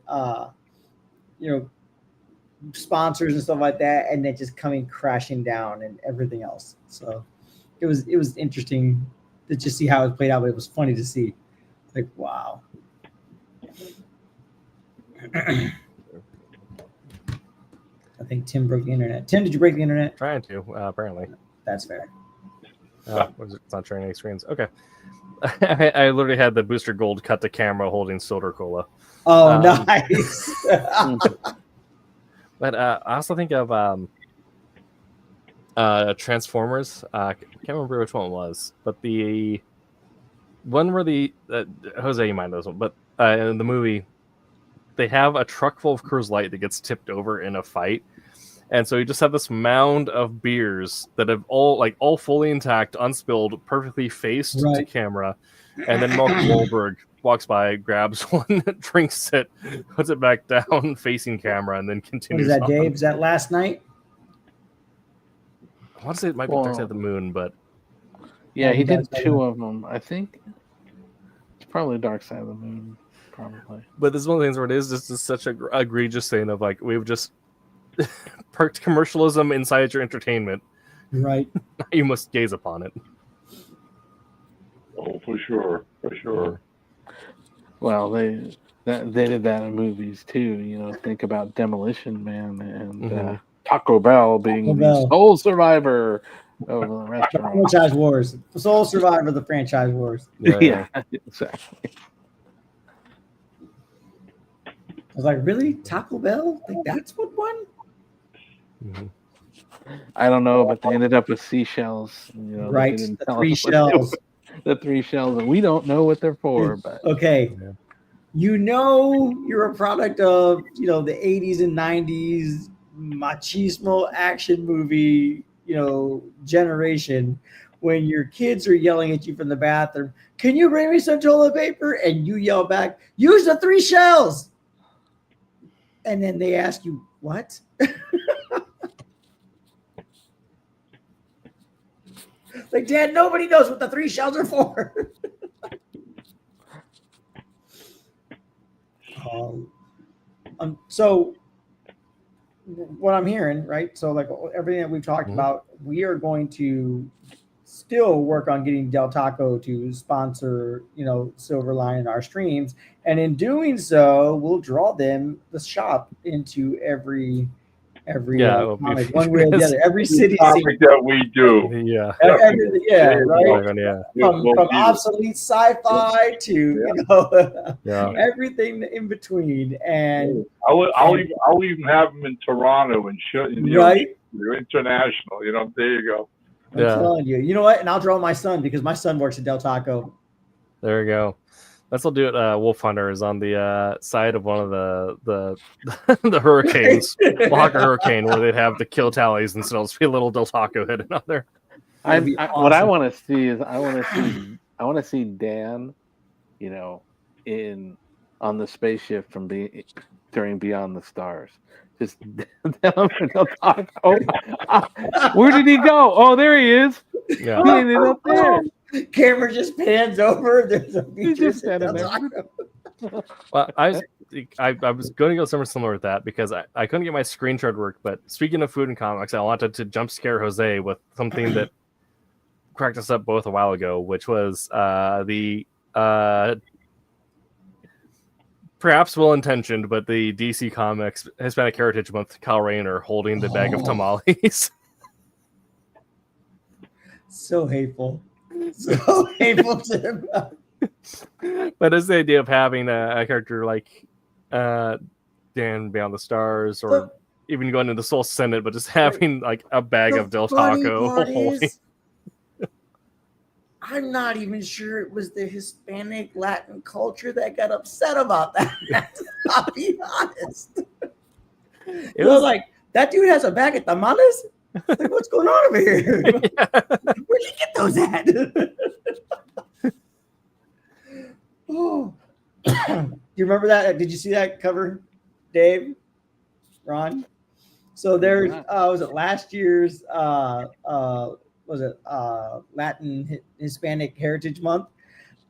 sponsors and stuff like that, and then just coming crashing down and everything else. So it was interesting to just see how it played out, but it was funny to see. Like wow. I think Tim broke the internet. Tim, did you break the internet? Trying to, apparently. That's fair. It's not sharing any screens. Okay. I literally had the Booster Gold cut to camera holding Soda Cola. Oh, nice. But I also think of Transformers. I can't remember which one it was, but the one where the Jose, you mind those one, but in the movie, they have a truck full of Coors Light that gets tipped over in a fight, and so you just have this mound of beers that have all fully intact, unspilled, perfectly faced to camera, and then Mark Wahlberg walks by, grabs one, drinks it, puts it back down facing camera, and then continues. What is that, Dave? Is that Last Night? I want to say it might be Dark Side of the Moon, but yeah, he did two of them. I think it's probably Dark Side of the Moon. probably. But this is one of the things where it is just such a egregious thing of like we've just perked commercialism inside your entertainment. Right. You must gaze upon it. Oh, for sure. Well, they did that in movies too. You know, think about Demolition Man and Taco Bell being Taco the Bell. sole survivor of the restaurant. Franchise wars. The sole survivor of the franchise wars. Yeah, exactly. I was like, really? Taco Bell? Like that's what won? I don't know, but they ended up with seashells. You know, Right. they didn't The tell three us what they shells. were. The 3 shells, and we don't know what they're for. But Okay. Yeah. You know you're a product of, the 80s and 90s machismo action movie, generation when your kids are yelling at you from the bathroom, can you bring me some toilet paper? And you yell back, use the 3 shells. And then they ask you, what? Like, Dad, nobody knows what the 3 shells are for. So what I'm hearing, right? So like everything that we've talked about, we are going to still work on getting Del Taco to sponsor, Silverline in our streams. And in doing so, we'll draw them, the shop, into every comic, one way or the other. Every city topic that we do. Yeah. Right. From obsolete sci-fi to everything in between. And I'll even have them in Toronto and right. You're international. There you go. I'm telling you. You know what? And I'll draw my son because my son works at Del Taco. There we go. That's what we'll do at Wolf Hunters on the side of one of the the hurricanes, Walker Hurricane, where they'd have the kill tallies and so it'll just be a little Del Taco hidden out there. Awesome. What I want to see is I want to see Dan, on the spaceship during Beyond the Stars. Just Del Taco. Where did he go? Oh, there he is. Yeah. He ended up there. Camera just pans over. There's a just standing there. Well, I was going to go somewhere similar with that because I couldn't get my screenshot to work. But speaking of food and comics, I wanted to jump scare Jose with something that cracked us up both a while ago, which was the perhaps well-intentioned, but the DC Comics Hispanic Heritage Month, Kyle Rayner holding the bag of tamales. So hateful. So hateful to him. But it's the idea of having a character like Dan Beyond the Stars, or even going into Soul Senate, but just having like a bag of Del Taco holding. I'm not even sure it was the Hispanic Latin culture that got upset about that. I'll be honest. It was like, that dude has a bag of tamales? Like, what's going on over here? Where'd you get those at? Oh. Do you remember that? Did you see that cover, Dave? Ron? So there's was it last year's Latin Hispanic Heritage Month?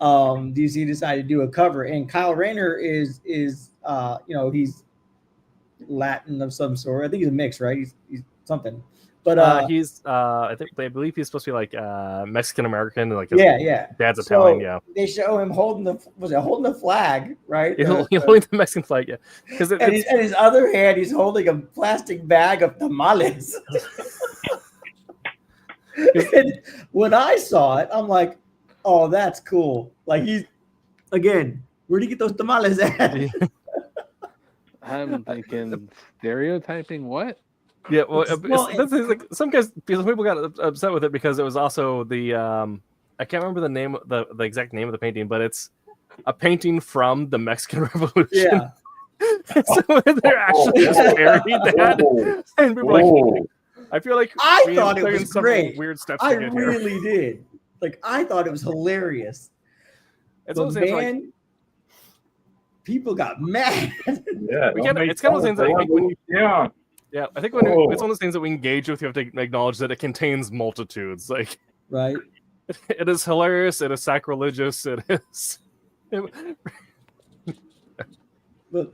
DC decided to do a cover, and Kyle Rayner is he's Latin of some sort. I think he's a mix, right? He's something. But he's I believe he's supposed to be like Mexican American, like his dad's Italian. Yeah, they show him holding the flag, right? He's holding the Mexican flag, yeah. Because and his other hand, he's holding a plastic bag of tamales. And when I saw it, I'm like, oh, that's cool. Like, where'd he get those tamales at? I'm thinking stereotyping what? Yeah, well, that's like some people got upset with it because it was also the I can't remember the name, the exact name of the painting, but it's a painting from the Mexican Revolution. Yeah. So they're actually just buried that, and people are like, I feel like I thought it was great. Weird steps. I really did. Like, I thought it was hilarious. It's but man, people got mad. Yeah, it's kind of those things that I think I think when it's one of those things that we engage with, you have to acknowledge that it contains multitudes. Like, right? It is hilarious. It is sacrilegious. It is. But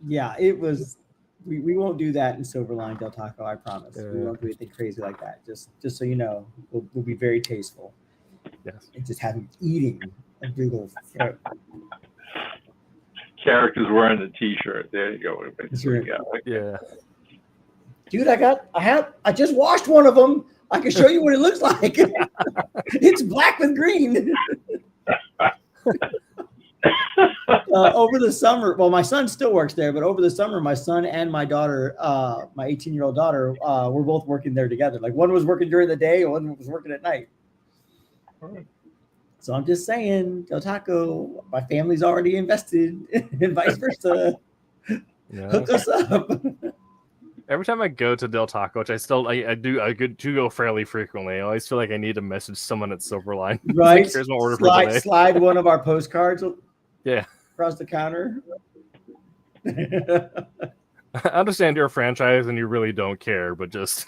yeah, it was. We won't do that in Silverline Del Taco. I promise. We won't do anything crazy like that. Just so you know, we'll be very tasteful. Yes. And just have him eating a big old. Characters wearing the T-shirt. There you go. Sure. Yeah. Dude, I just washed one of them. I can show you what it looks like. It's black with green. Over the summer, well, my son still works there, but over the summer, my son and my daughter, my 18-year-old daughter, were both working there together. Like one was working during the day, one was working at night. So I'm just saying, Del Taco, my family's already invested, and vice versa. Yeah. Hook us up. Every time I go to Del Taco, which I do go fairly frequently, I always feel like I need to message someone at Silverline. Right. Like, here's my order for the day. Slide one of our postcards. Yeah. Across the counter. I understand you're a franchise and you really don't care, but just.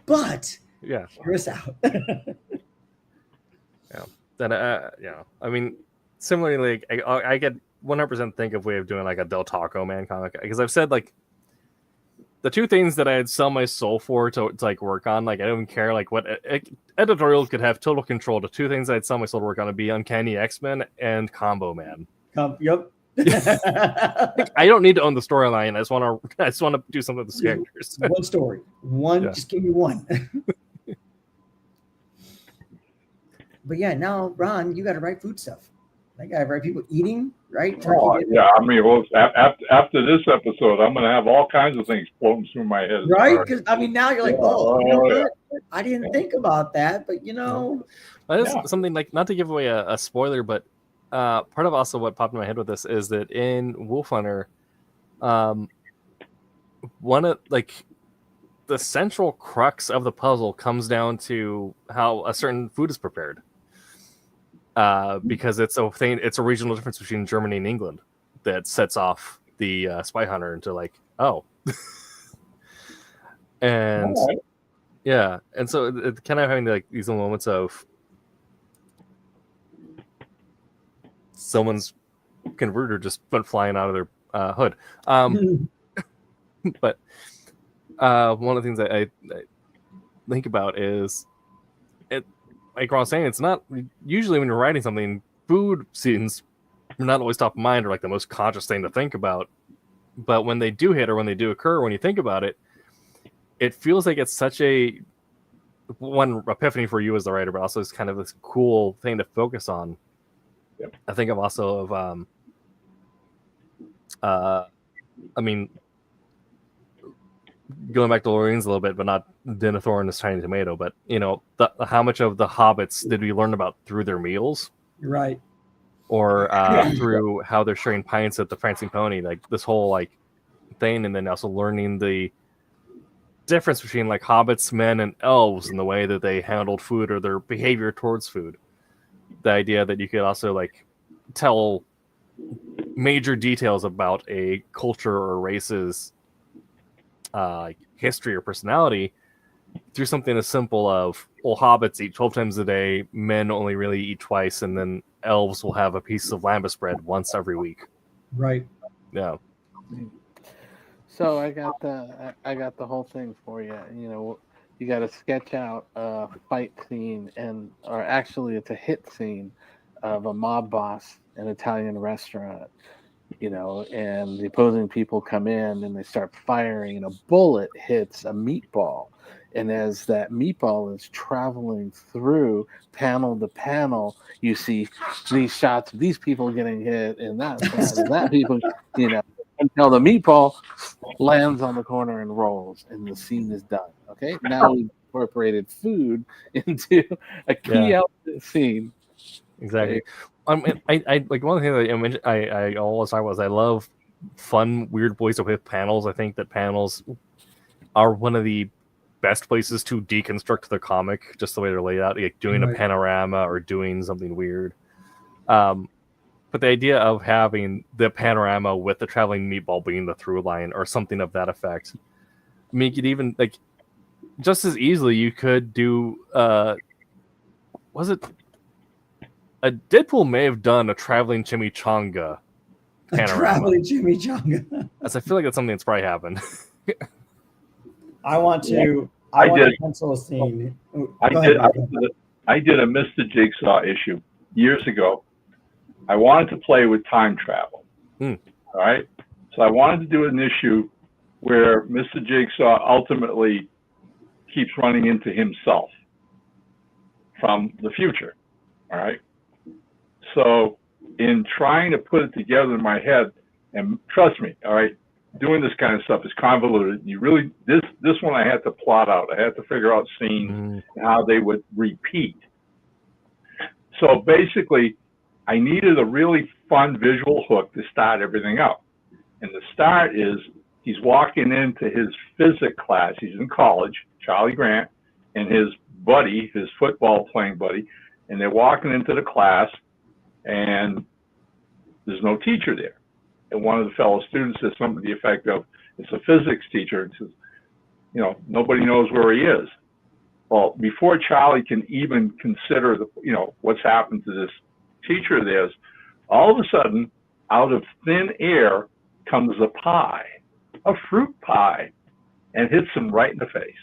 But yeah, hear us out. Yeah. Then I mean, similarly, like, I get 100% think of way of doing like a Del Taco Man comic, because I've said like the two things that I'd sell my soul for to like work on, like I don't care like what editorial could have total control. The two things I'd sell my soul to work on would be Uncanny X-Men and Combo Man. Yep. I don't need to own the storyline. I just want to do something with the characters. One story. One. Yeah. Just give me one. But yeah, now Ron, you got to write food stuff. I got to write people eating, right? Yeah, I mean, well, after this episode, I'm going to have all kinds of things floating through my head. Right? Because I mean, now you're like, I didn't think about that, but you know, something like, not to give away a spoiler, but part of also what popped in my head with this is that in Wolf Hunter, one of like the central crux of the puzzle comes down to how a certain food is prepared. Because it's a regional difference between Germany and England that sets off the spy hunter into like, oh. And yeah, and so it kind of having like these moments of someone's converter just went flying out of their hood. But one of the things that I think about is like I was saying, it's not usually when you're writing something, food scenes are not always top of mind or like the most conscious thing to think about. But when they do hit or when they do occur, when you think about it, it feels like it's such a one epiphany for you as the writer, but also it's kind of this cool thing to focus on. Yep. I think of also of I mean, going back to Lorraine's a little bit, but not Denethor and his tiny tomato, but you know, how much of the hobbits did we learn about through their meals? Right. Or through how they're sharing pints at the Prancing Pony, like this whole like thing, and then also learning the difference between like hobbits, men, and elves in the way that they handled food or their behavior towards food. The idea that you could also like tell major details about a culture or race's history or personality through something as simple of, well, hobbits eat 12 times a day, men only really eat twice, and then elves will have a piece of lambus bread once every week. Right. Yeah. So I got the whole thing for you. You know, you got to sketch out a fight scene, or actually it's a hit scene of a mob boss in an Italian restaurant. You know, and the opposing people come in and they start firing, and a bullet hits a meatball. And as that meatball is traveling through panel to panel, you see these shots of these people getting hit and that people, you know, until the meatball lands on the corner and rolls, and the scene is done. Okay, now we've incorporated food into a key element of the scene. Exactly. I like one of the things that I always talk about is I love fun, weird ways to with panels. I think that panels are one of the best places to deconstruct the comic, just the way they're laid out, like doing a panorama or doing something weird. But the idea of having the panorama with the traveling meatball being the through line or something of that effect, I mean, you could even like just as easily you could do was it Deadpool may have done a traveling chimichanga A panorama. traveling chimichanga. As I feel like that's something that's probably happened. I want to. I want did. to pencil a scene. Oh, I go did. ahead, I Mike. did. I did a Mr. Jigsaw issue years ago. I wanted to play with time travel. Hmm. All right. So I wanted to do an issue where Mr. Jigsaw ultimately keeps running into himself from the future. All right. So in trying to put it together in my head, and trust me, all right, doing this kind of stuff is convoluted. You really, this one I had to plot out. I had to figure out scenes and how they would repeat. So basically, I needed a really fun visual hook to start everything out. And the start is he's walking into his physics class. He's in college, Charlie Grant, and his buddy, his football playing buddy, and they're walking into the class, and there's no teacher there. And one of the fellow students says something to the effect of, it's a physics teacher, and says, you know, nobody knows where he is. Well, before Charlie can even consider the, you know, what's happened to this teacher of theirs, all of a sudden, out of thin air comes a pie, a fruit pie, and hits him right in the face.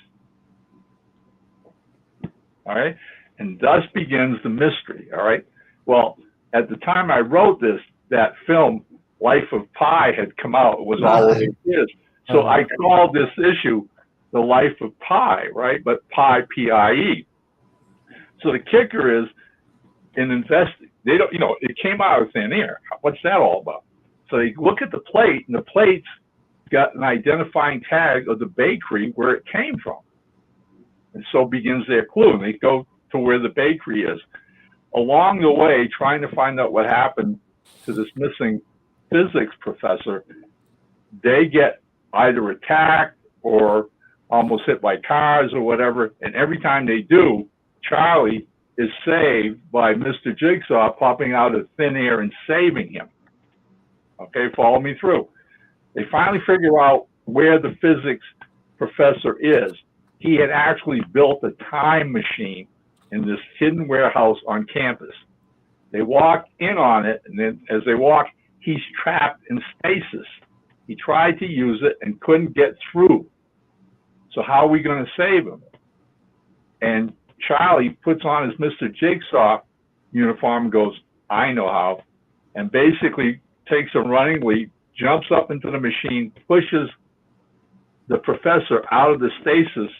All right? And thus begins the mystery. All right? Well, at the time I wrote this, that film, Life of Pi, had come out. It was all over kids. So I called this issue The Life of Pi, right? But Pi, P-I-E. So the kicker is, they don't, you know, it came out of thin air. What's that all about? So they look at the plate, and the plate's got an identifying tag of the bakery where it came from. And so begins their clue. And they go to where the bakery is. Along the way, trying to find out what happened to this missing physics professor, they get either attacked or almost hit by cars or whatever. And every time they do, Charlie is saved by Mr. Jigsaw popping out of thin air and saving him. Okay, follow me through. They finally figure out where the physics professor is. He had actually built a time machine in this hidden warehouse on campus. They walk in on it, and then as they walk, he's trapped in stasis. He tried to use it and couldn't get through. So how are we going to save him? And Charlie puts on his Mr. Jigsaw uniform and goes, I know how, and basically takes a running leap, jumps up into the machine, pushes the professor out of the stasis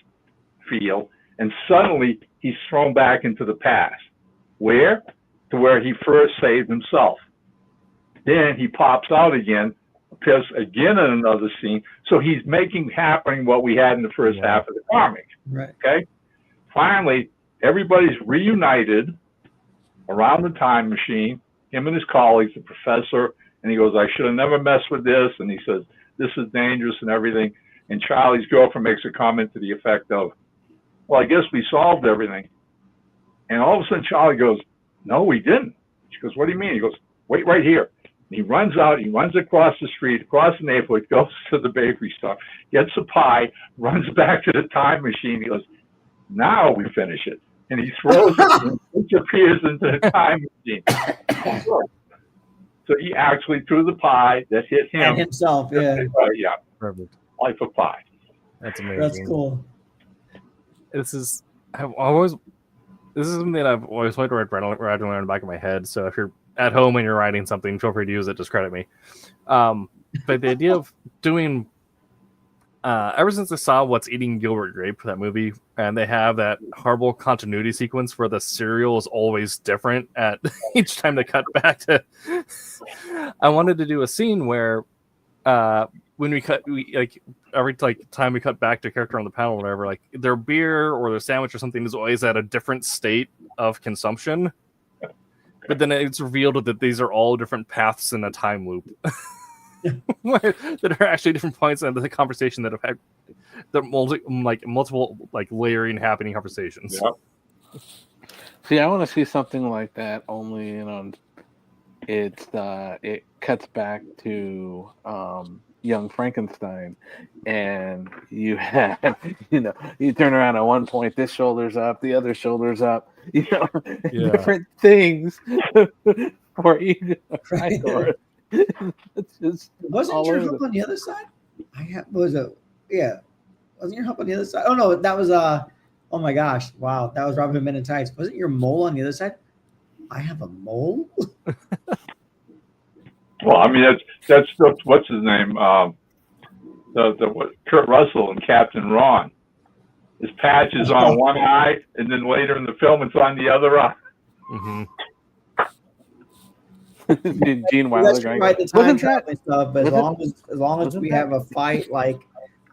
field, and suddenly he's thrown back into the past. Where? To where he first saved himself. Then he pops out again, appears again in another scene. So he's making happening what we had in the first half of the comic. Right. Okay? Finally, everybody's reunited around the time machine, him and his colleagues, the professor, and he goes, I should have never messed with this. And he says, this is dangerous and everything. And Charlie's girlfriend makes a comment to the effect of, well, I guess we solved everything. And all of a sudden, Charlie goes, no, we didn't. She goes, what do you mean? He goes, wait right here. And he runs out, he runs across the street, across the neighborhood, goes to the bakery store, gets a pie, runs back to the time machine. He goes, now we finish it. And he throws it and disappears into the time machine. So he actually threw the pie that hit him. And himself, yeah. Yeah. Perfect. Life of Pi. That's amazing. That's cool. This is something that I've always wanted to write in the back of my head. So if you're at home and you're writing something, feel free to use it. Just credit me. But the idea of doing, ever since I saw What's Eating Gilbert Grape, that movie, and they have that horrible continuity sequence where the cereal is always different at each time they cut back to. I wanted to do a scene where, when every time we cut back to a character on the panel or whatever, like their beer or their sandwich or something is always at a different state of consumption. But then it's revealed that these are all different paths in a time loop that are actually different points in the conversation that have had the multiple layering happening conversations. Yep. See, I want to see something like that. Only it cuts back to Young Frankenstein, and you had, you turn around at one point, this shoulder's up, the other shoulder's up, Yeah. different things for each horse. It's just Wasn't all your over hump on the other side? Wasn't your hump on the other side? Oh no, that was oh my gosh, wow, that was Robin Hood Men in Tights. Wasn't your mole on the other side? I have a mole. Well, I mean, that's what's his name? Kurt Russell and Captain Ron. His patch is on one eye, and then later in the film, it's on the other eye. Mm-hmm. Gene That's Wilder right, the time wasn't that traveling stuff. But as long as wasn't we that- have a fight like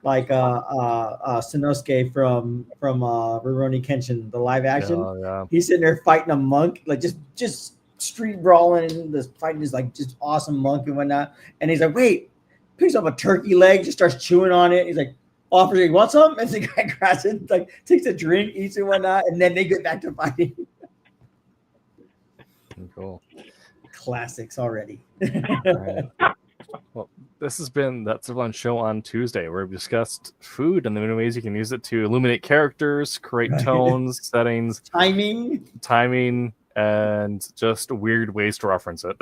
Sanosuke from Rurouni Kenshin, the live action, Oh, yeah. he's sitting there fighting a monk, like just street brawling. This fighting is like just awesome monk and whatnot. And he's like, wait, picks up a turkey leg, just starts chewing on it. He's like, offers it, you want some? And the guy grabs it, like takes a drink, eats it, whatnot, and then they get back to fighting. Cool. Classics already. All right. Well, this has been that Silverline show on Tuesday, where we've discussed food and the many ways you can use it to illuminate characters, create Right. tones, settings, Timing. and just weird ways to reference it.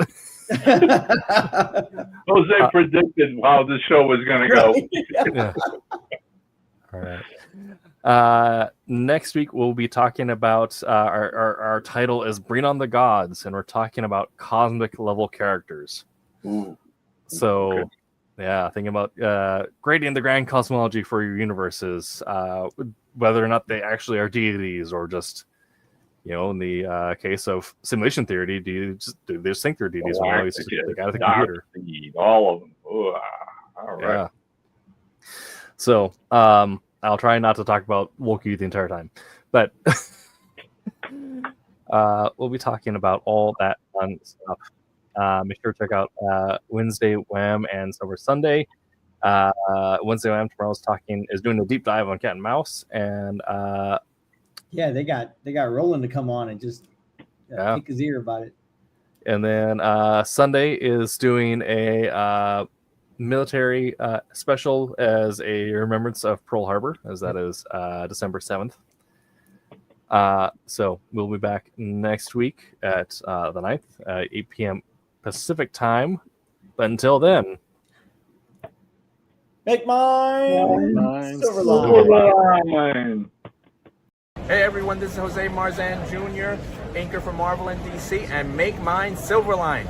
Jose predicted how this show was going to go. Yeah. All right. Next week we'll be talking about our title is Bring on the Gods, and we're talking about cosmic level characters. Ooh. So, Okay. yeah, thinking about grading the grand cosmology for your universes, whether or not they actually are deities or just, in the case of simulation theory, do they just think they're deities? Well, they got the computer. All of them. Ooh, all right. Yeah. So, I'll try not to talk about Wookiee the entire time, but we'll be talking about all that fun stuff. Make sure to check out Wednesday Wham and Silver Sunday. Wednesday Wham tomorrow's is doing a deep dive on Cat and Mouse, and Yeah, they got Roland to come on and just pick his ear about it. And then Sunday is doing a military special as a remembrance of Pearl Harbor, as that is December 7th. So we'll be back next week at the 9th, 8 p.m. Pacific time. But until then, Make mine Silverline. Silverline. Hey everyone, this is Jose Marzan Jr., anchor for Marvel and DC, and make mine Silverline.